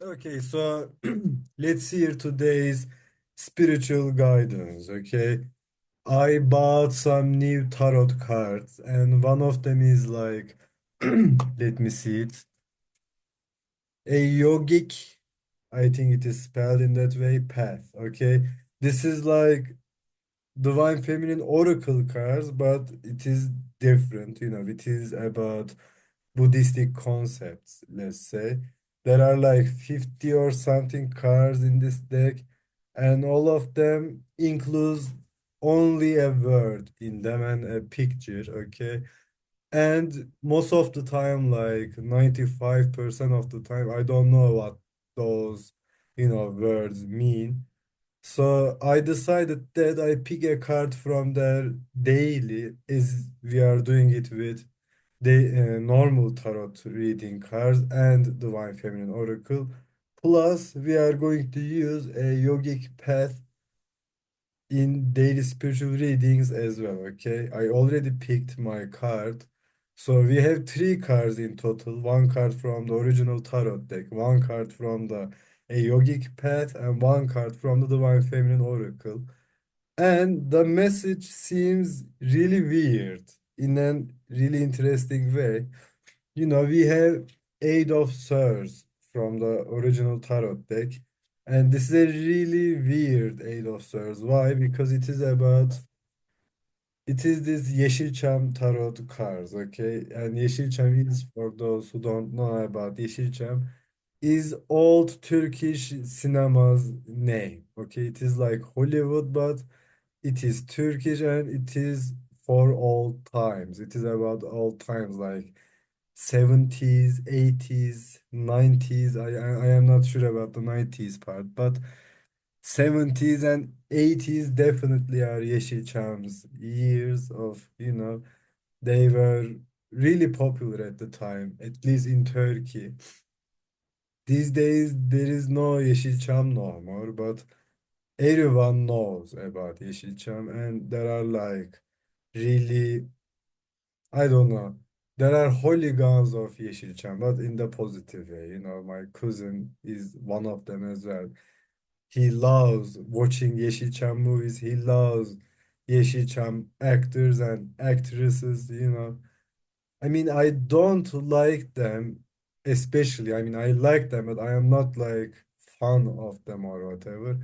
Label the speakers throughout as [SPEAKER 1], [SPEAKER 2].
[SPEAKER 1] Okay, so let's hear today's spiritual guidance. Okay, I bought some new tarot cards, and one of them is like, let me see it, a yogic, I think it is spelled in that way, path. Okay, this is like divine feminine oracle cards, but it is different. It is about Buddhistic concepts, let's say. There are like 50 or something cards in this deck, and all of them includes only a word in them and a picture, okay? And most of the time, like 95% of the time, I don't know what those, words mean. So I decided that I pick a card from their daily, as we are doing it with the normal tarot reading cards and divine feminine oracle. Plus, we are going to use a yogic path in daily spiritual readings as well. Okay, I already picked my card. So we have three cards in total. One card from the original tarot deck, one card from the a yogic path, and one card from the divine feminine oracle. And the message seems really weird in a really interesting way. We have Eight of Swords from the original tarot deck. And this is a really weird Eight of Swords. Why? Because it is this Yeşilçam tarot cards, okay? And Yeşilçam is, for those who don't know about Yeşilçam, is old Turkish cinema's name, okay? It is like Hollywood, but it is Turkish and it is for all times. It is about all times, like 70s, 80s, 90s. I am not sure about the 90s part, but 70s and 80s definitely are Yeşilçam's years of, they were really popular at the time, at least in Turkey. These days there is no Yeşilçam no more, but everyone knows about Yeşilçam and there are like really, I don't know. There are hooligans of Yeşilçam, but in the positive way. My cousin is one of them as well. He loves watching Yeşilçam movies. He loves Yeşilçam actors and actresses. I mean, I don't like them, especially. I mean, I like them, but I am not like fan of them or whatever,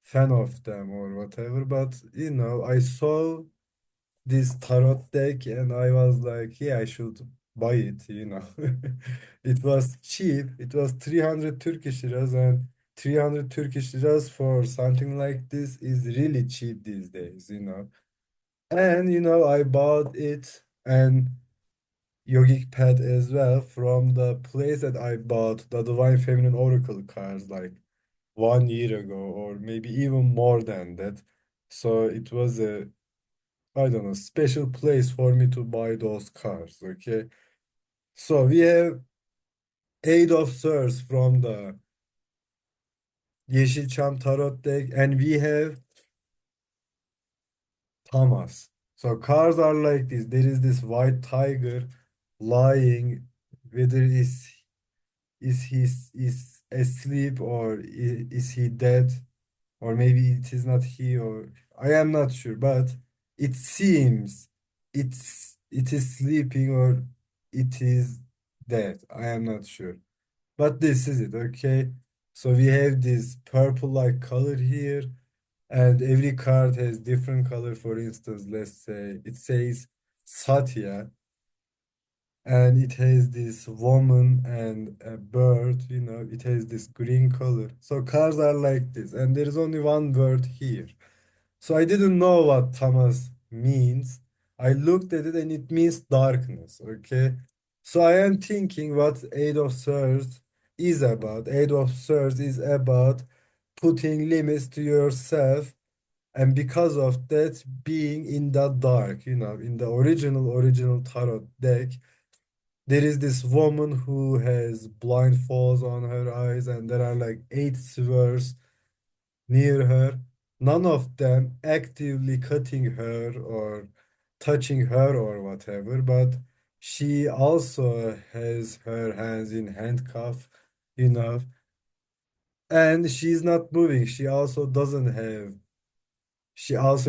[SPEAKER 1] fan of them or whatever. But, I saw this tarot deck and I was like, yeah, I should buy it. It was cheap. It was 300 Turkish liras and 300 Turkish liras for something like this is really cheap these days. And I bought it and yogic pad as well from the place that I bought the Divine Feminine Oracle cards like 1 year ago or maybe even more than that. So it was a, I don't know, special place for me to buy those cars, okay? So we have Eight of Swords from the Yeşilçam Tarot deck, and we have Tamas. So cards are like this. There is this white tiger lying, whether is he is asleep or is he dead? Or maybe it is not he, or I am not sure, but it seems it is sleeping or it is dead. I am not sure. But this is it, okay? So we have this purple like color here, and every card has different color. For instance, let's say it says Satya, and it has this woman and a bird, it has this green color. So cards are like this, and there is only one word here. So I didn't know what Tamas means. I looked at it and it means darkness, okay? So I am thinking what Eight of Swords is about. Eight of Swords is about putting limits to yourself and because of that being in the dark, in the original tarot deck, there is this woman who has blindfolds on her eyes and there are like eight swords near her, none of them actively cutting her or touching her or whatever, but she also has her hands in handcuff, you know. And she's not moving. She also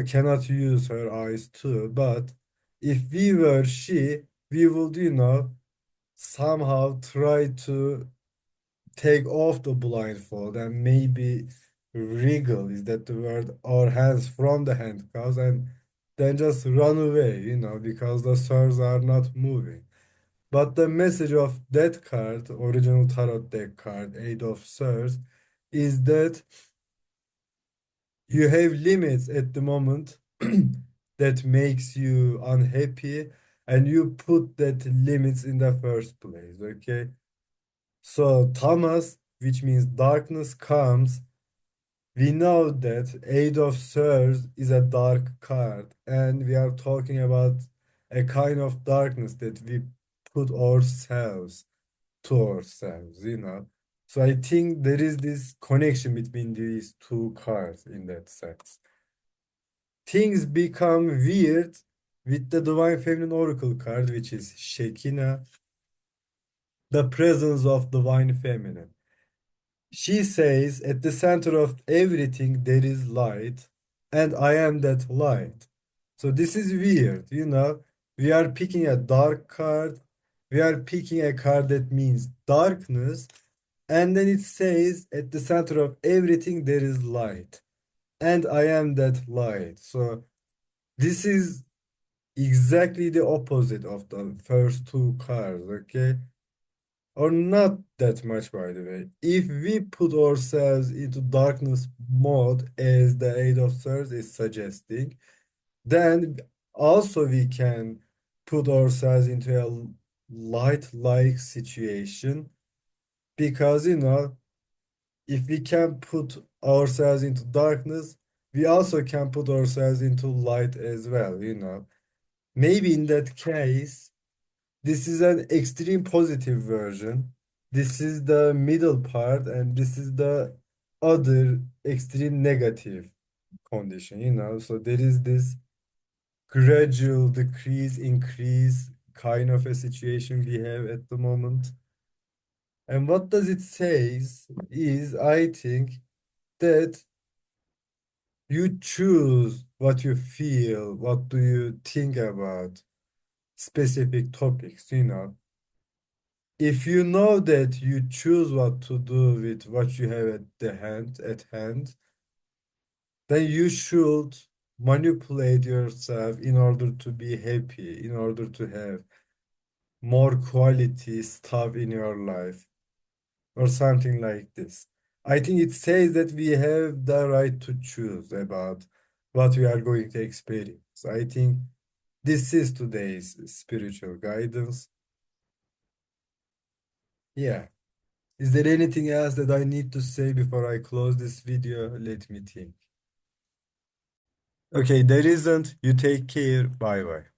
[SPEAKER 1] cannot use her eyes too. But if we were she, we would, somehow try to take off the blindfold and maybe wriggle, is that the word, our hands from the handcuffs and then just run away, because the stars are not moving. But the message of that card, original tarot deck card, Eight of Swords, is that you have limits at the moment that makes you unhappy, and you put that limits in the first place, okay? So Tamas, which means darkness comes, we know that Eight of Swords is a dark card, and we are talking about a kind of darkness that we put ourselves to ourselves. So I think there is this connection between these two cards in that sense. Things become weird with the Divine Feminine Oracle card, which is Shekinah, the presence of Divine Feminine. She says, at the center of everything there is light, and I am that light. So this is weird. We are picking a dark card, we are picking a card that means darkness, and then it says, at the center of everything there is light, and I am that light. So this is exactly the opposite of the first two cards, okay? Or not that much, by the way. If we put ourselves into darkness mode, as the Eight of Swords is suggesting, then also we can put ourselves into a light-like situation, because, if we can put ourselves into darkness, we also can put ourselves into light as well. Maybe in that case, this is an extreme positive version. This is the middle part, and this is the other extreme negative condition. So there is this gradual decrease, increase kind of a situation we have at the moment. And what does it say is, I think, that you choose what you feel, what do you think about specific topics. If you know that you choose what to do with what you have at hand, then you should manipulate yourself in order to be happy, in order to have more quality stuff in your life, or something like this. I think it says that we have the right to choose about what we are going to experience. I think this is today's spiritual guidance. Yeah. Is there anything else that I need to say before I close this video? Let me think. Okay, there isn't. You take care. Bye bye.